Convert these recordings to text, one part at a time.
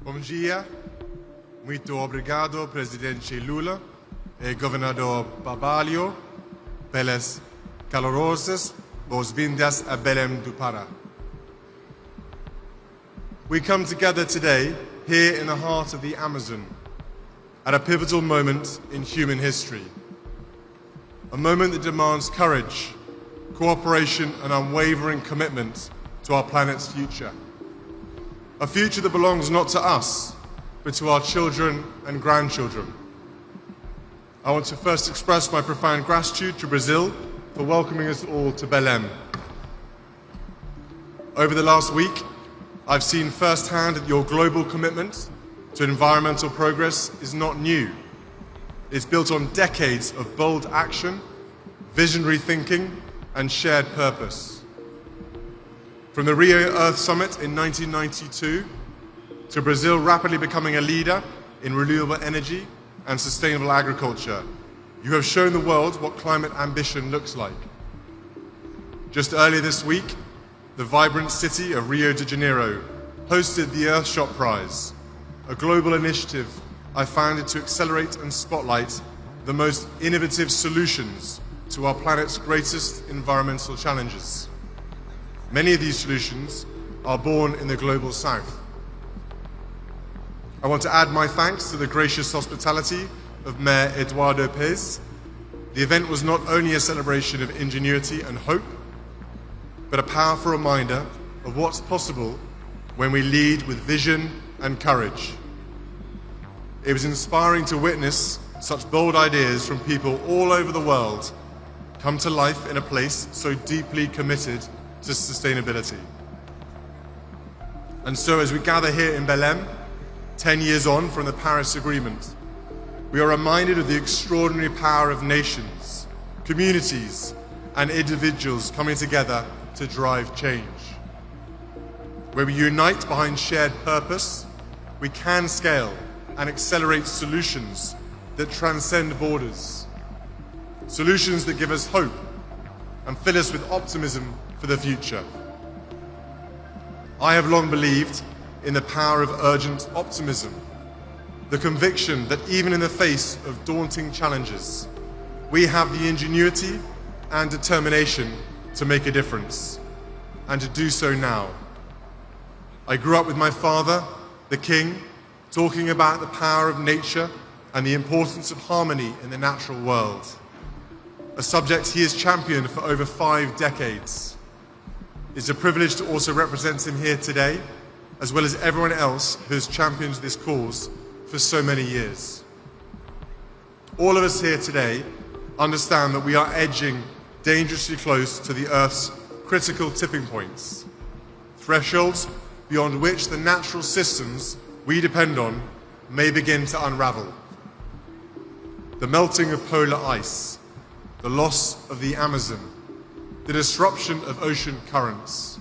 Bom dia, muito obrigado, Presidente Lula e Governador Barbalho, pelas calorosas boas-vindas a Belém do Pará. We come together today, here in the heart of the Amazon, at a pivotal moment in human history. A moment that demands courage, cooperation and unwavering commitment to our planet's future. A future that belongs not to us, but to our children and grandchildren. I want to first express my profound gratitude to Brazil for welcoming us all to Belém. Over the last week, I've seen firsthand that your global commitment to environmental progress is not new. It's built on decades of bold action, visionary thinking, and shared purpose. From the Rio Earth Summit in 1992 to Brazil rapidly becoming a leader in renewable energy and sustainable agriculture, you have shown the world what climate ambition looks like. Just earlier this week, the vibrant city of Rio de Janeiro hosted the Earthshot Prize, a global initiative I founded to accelerate and spotlight the most innovative solutions to our planet's greatest environmental challenges. Many of these solutions are born in the global south. I want to add my thanks to the gracious hospitality of Mayor Eduardo Pez. The event was not only a celebration of ingenuity and hope, but a powerful reminder of what's possible when we lead with vision and courage. It was inspiring to witness such bold ideas from people all over the world come to life in a place so deeply committed to sustainability. And so as we gather here in Belém, 10 years on from the Paris Agreement, we are reminded of the extraordinary power of nations, communities, and individuals coming together to drive change. Where we unite behind shared purpose, we can scale and accelerate solutions that transcend borders. Solutions that give us hope and fill us with optimism for the future. I have long believed in the power of urgent optimism, the conviction that even in the face of daunting challenges, we have the ingenuity and determination to make a difference, and to do so now. I grew up with my father, the King, talking about the power of nature and the importance of harmony in the natural world, a subject he has championed for over 5 decades. It's a privilege to also represent him here today, as well as everyone else who has championed this cause for so many years. All of us here today understand that we are edging dangerously close to the Earth's critical tipping points, thresholds beyond which the natural systems we depend on may begin to unravel. The melting of polar ice, the loss of the Amazon, the disruption of ocean currents.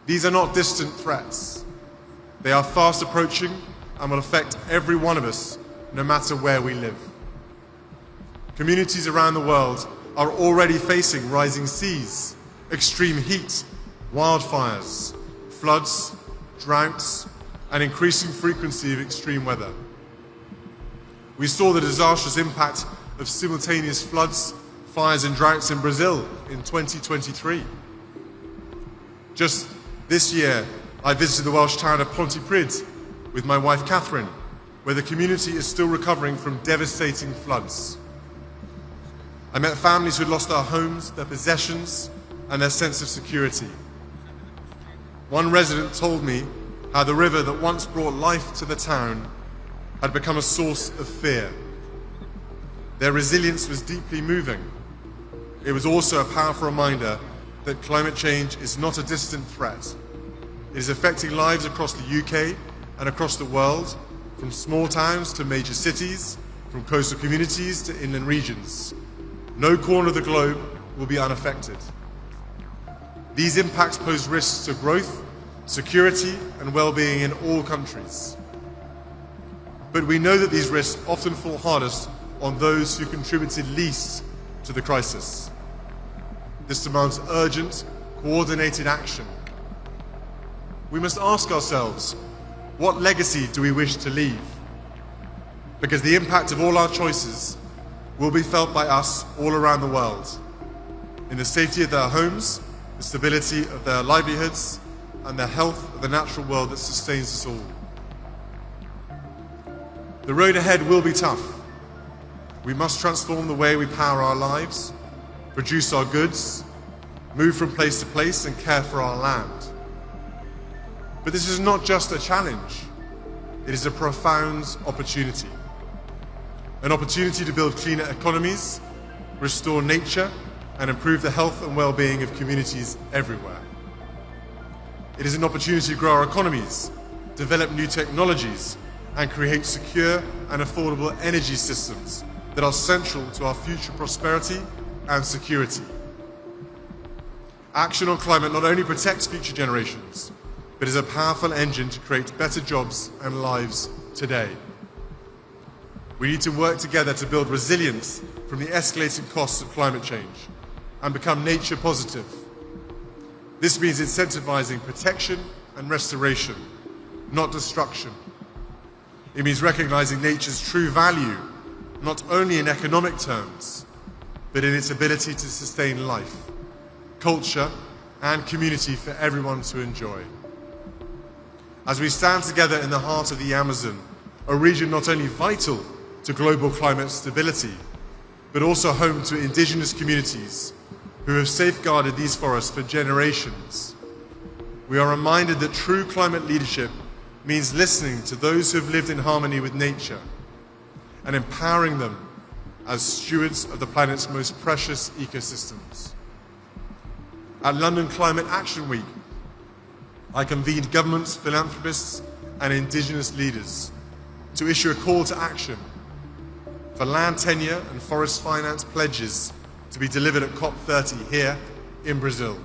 These are not distant threats. They are fast approaching and will affect every one of us, no matter where we live. Communities around the world are already facing rising seas, extreme heat, wildfires, floods, droughts, and increasing frequency of extreme weather. We saw the disastrous impact of simultaneous floods, fires and droughts in Brazil in 2023. Just this year, I visited the Welsh town of Pontypridd with my wife Catherine, where the community is still recovering from devastating floods. I met families who had lost their homes, their possessions, and their sense of security. One resident told me how the river that once brought life to the town had become a source of fear. Their resilience was deeply moving. It was also a powerful reminder that climate change is not a distant threat. It is affecting lives across the UK and across the world, from small towns to major cities, from coastal communities to inland regions. No corner of the globe will be unaffected. These impacts pose risks to growth, security, and well-being in all countries. But we know that these risks often fall hardest on those who contributed least to the crisis. This demands urgent, coordinated action. We must ask ourselves, What legacy do we wish to leave? Because the impact of all our choices will be felt by us all around the world, in the safety of their homes, the stability of their livelihoods, and the health of the natural world that sustains us all. The road ahead will be tough. We must transform the way we power our lives, produce our goods, move from place to place, and care for our land. But this is not just a challenge, it is a profound opportunity. An opportunity to build cleaner economies, restore nature, and improve the health and well-being of communities everywhere. It is an opportunity to grow our economies, develop new technologies, and create secure and affordable energy systems that are central to our future prosperity and security. Action on climate not only protects future generations, but is a powerful engine to create better jobs and lives today. We need to work together to build resilience from the escalating costs of climate change and become nature positive. This means incentivizing protection and restoration, not destruction. It means recognizing nature's true value, not only in economic terms, but in its ability to sustain life, culture, and community for everyone to enjoy. As we stand together in the heart of the Amazon, a region not only vital to global climate stability, but also home to indigenous communities who have safeguarded these forests for generations, we are reminded that true climate leadership means listening to those who have lived in harmony with nature and empowering them as stewards of the planet's most precious ecosystems. At London Climate Action Week, I convened governments, philanthropists, and indigenous leaders to issue a call to action for land tenure and forest finance pledges to be delivered at COP30 here in Brazil.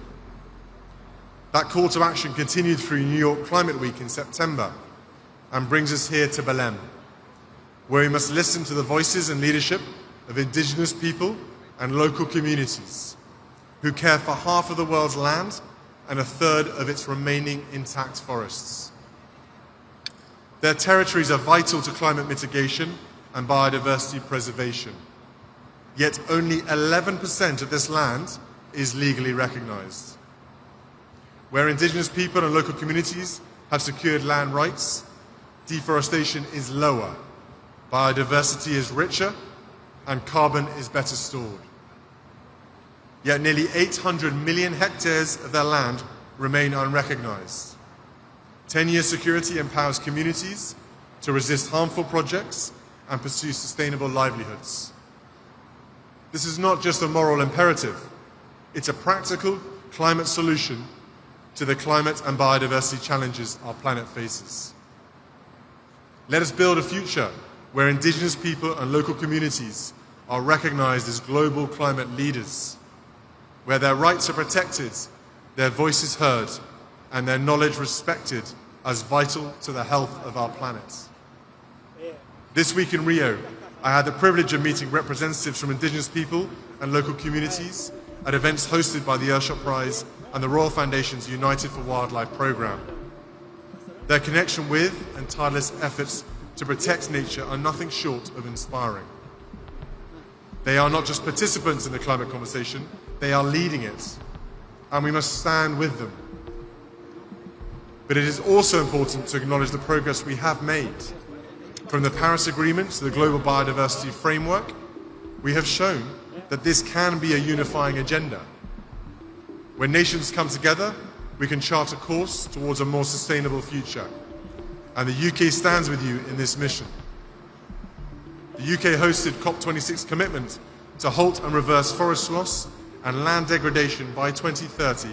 That call to action continued through New York Climate Week in September and brings us here to Belém, where we must listen to the voices and leadership of indigenous people and local communities who care for half of the world's land and a third of its remaining intact forests. Their territories are vital to climate mitigation and biodiversity preservation. Yet only 11% of this land is legally recognized. Where indigenous people and local communities have secured land rights, deforestation is lower, biodiversity is richer, and carbon is better stored. Yet nearly 800 million hectares of their land remain unrecognized. 10-year security empowers communities to resist harmful projects and pursue sustainable livelihoods. This is not just a moral imperative, it's a practical climate solution to the climate and biodiversity challenges our planet faces. Let us build a future where indigenous people and local communities are recognized as global climate leaders, where their rights are protected, their voices heard, and their knowledge respected as vital to the health of our planet. This week in Rio, I had the privilege of meeting representatives from indigenous people and local communities at events hosted by the Earthshot Prize and the Royal Foundation's United for Wildlife program. Their connection with and tireless efforts to protect nature are nothing short of inspiring. They are not just participants in the climate conversation, they are leading it, and we must stand with them. But it is also important to acknowledge the progress we have made. From the Paris Agreement to the Global Biodiversity Framework, we have shown that this can be a unifying agenda. When nations come together, we can chart a course towards a more sustainable future. And the UK stands with you in this mission. The UK hosted COP26 commitment to halt and reverse forest loss and land degradation by 2030,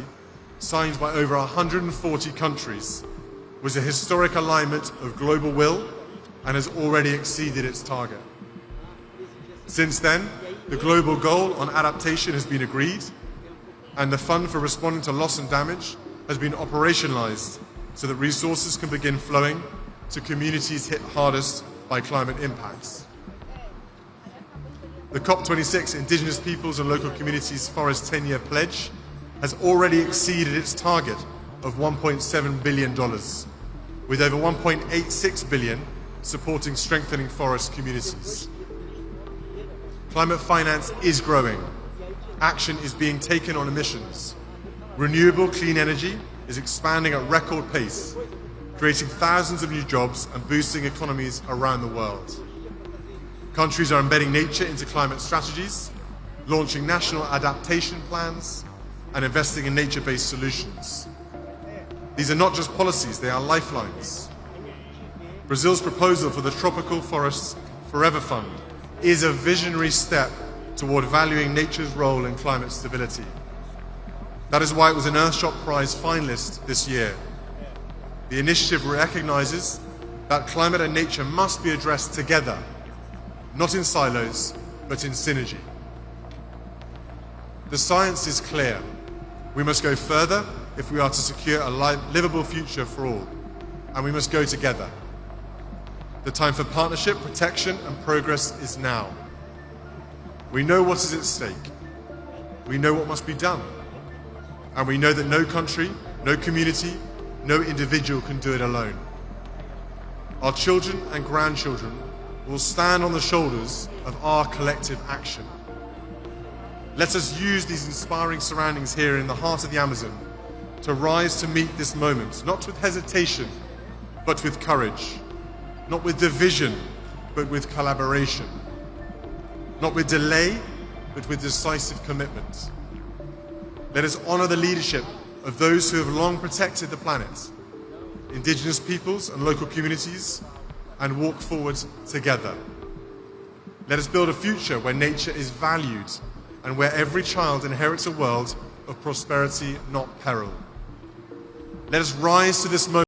signed by over 140 countries, was a historic alignment of global will and has already exceeded its target. Since then, the global goal on adaptation has been agreed, and the fund for responding to loss and damage has been operationalized so that resources can begin flowing to communities hit hardest by climate impacts. The COP26 Indigenous Peoples and Local Communities Forest 10-year pledge has already exceeded its target of $1.7 billion, with over 1.86 billion supporting strengthening forest communities. Climate finance is growing. Action is being taken on emissions. Renewable clean energy is expanding at record pace, creating thousands of new jobs and boosting economies around the world. Countries are embedding nature into climate strategies, launching national adaptation plans, and investing in nature-based solutions. These are not just policies, they are lifelines. Brazil's proposal for the Tropical Forests Forever Fund is a visionary step toward valuing nature's role in climate stability. That is why it was an Earthshot Prize finalist this year. The initiative recognizes that climate and nature must be addressed together, not in silos, but in synergy. The science is clear. We must go further if we are to secure a livable future for all, and we must go together. The time for partnership, protection, and progress is now. We know what is at stake. We know what must be done. And we know that no country, no community, no individual can do it alone. Our children and grandchildren will stand on the shoulders of our collective action. Let us use these inspiring surroundings here in the heart of the Amazon to rise to meet this moment, not with hesitation, but with courage, not with division, but with collaboration, not with delay, but with decisive commitment. Let us honor the leadership of those who have long protected the planet, indigenous peoples and local communities, and walk forward together. Let us build a future where nature is valued and where every child inherits a world of prosperity, not peril. Let us rise to this moment